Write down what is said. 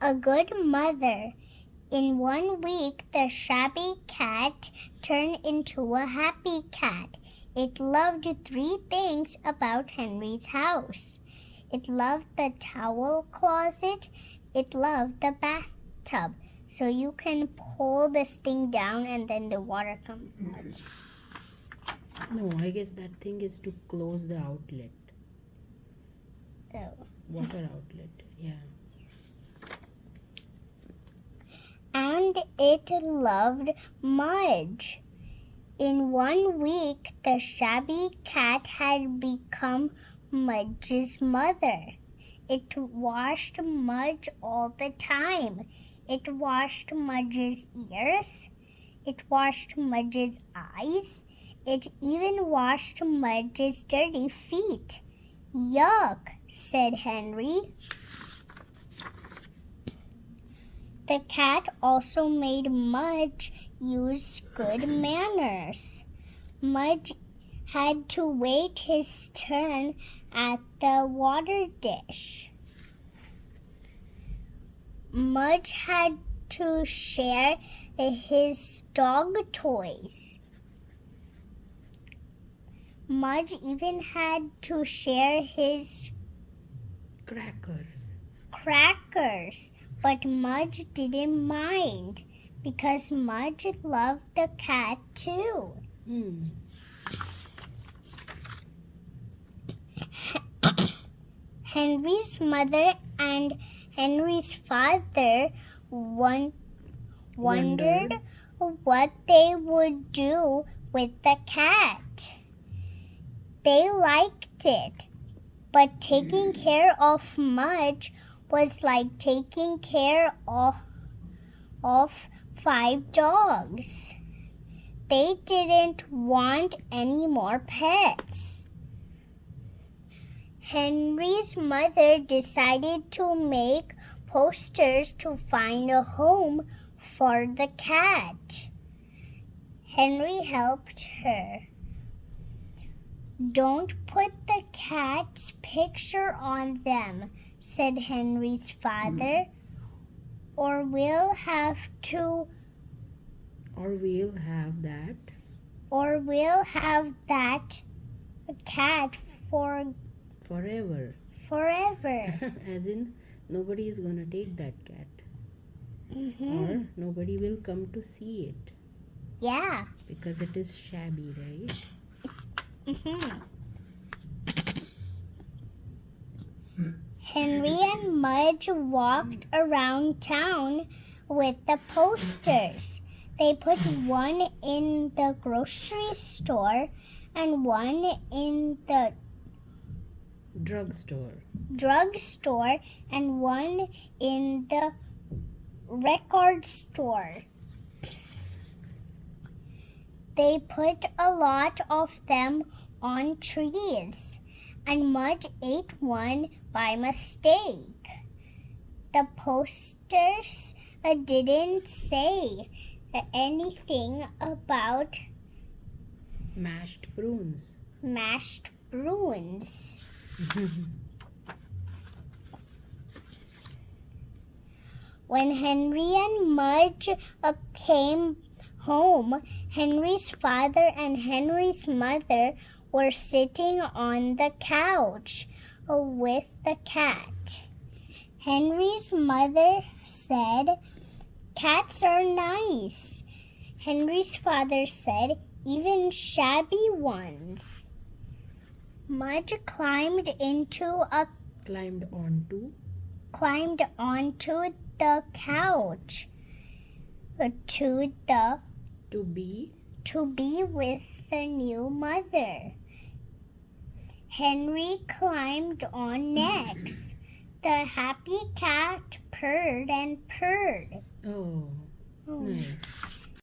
A good mother. In 1 week, the shabby cat turned into a happy cat. It loved 3 things about Henry's house. It loved the towel closet. It loved the bathtub. So you can pull this thing down and then the water comes out. No, I guess that thing is to close the outlet. Oh. Water outlet, yeah. Yes. And it loved Mudge. In 1 week, the shabby cat had become Mudge's mother. It washed Mudge all the time. It washed Mudge's ears. It washed Mudge's eyes. It even washed Mudge's dirty feet. Yuck, said Henry. The cat also made Mudge use good manners. Mudge had to wait his turn at the water dish. Mudge had to share his dog toys. Mudge even had to share his Crackers. But Mudge didn't mind because Mudge loved the cat too. Henry's mother and Henry's father wondered what they would do with the cat. They liked it, but taking care of Mudge was like taking care of 5 dogs. They didn't want any more pets. Henry's mother decided to make posters to find a home for the cat. Henry helped her. Don't put the cat's picture on them, said Henry's father, or we'll have that cat forever. As in, nobody is gonna take that cat. Or nobody will come to see it. Yeah. Because it is shabby, right? Henry and Mudge walked around town with the posters. They put one in the grocery store and one in the drugstore and one in the record store. They put a lot of them on trees, and Mudge ate one by mistake. The posters didn't say anything about mashed prunes. When Henry and Mudge came home, Henry's father and Henry's mother were sitting on the couch with the cat. Henry's mother said, "Cats are nice." Henry's father said, "Even shabby ones." Mudge climbed onto the couch to be with the new mother. Henry climbed on next. The happy cat purred and purred. Oh, nice.